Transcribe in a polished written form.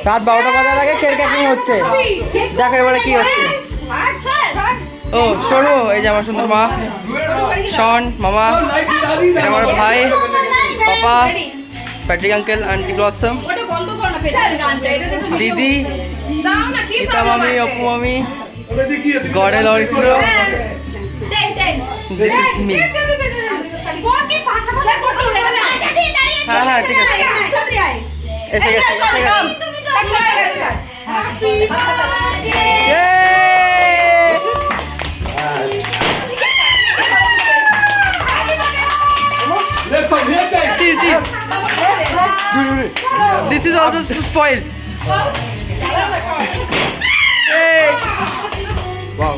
রাত 12টা বাজার আগে কেক কাটিং হচ্ছে। দেখো এবারে কি হচ্ছে। ও সরু, এই যে আমার সুন্দর মা, শন মামা, এটা আমার ভাই, পাপা, প্যাট্রিক আঙ্কেল, আন্টি ব্লসম, দিদি, গীতা মামি, অপু মামি, গড়ে লরিত্র, দিস ইজ মি। হ্যাঁ হ্যাঁ ঠিক আছে, এসে গেছে এসে গেছে। See, see. This is also spoiled. Hey. Wow.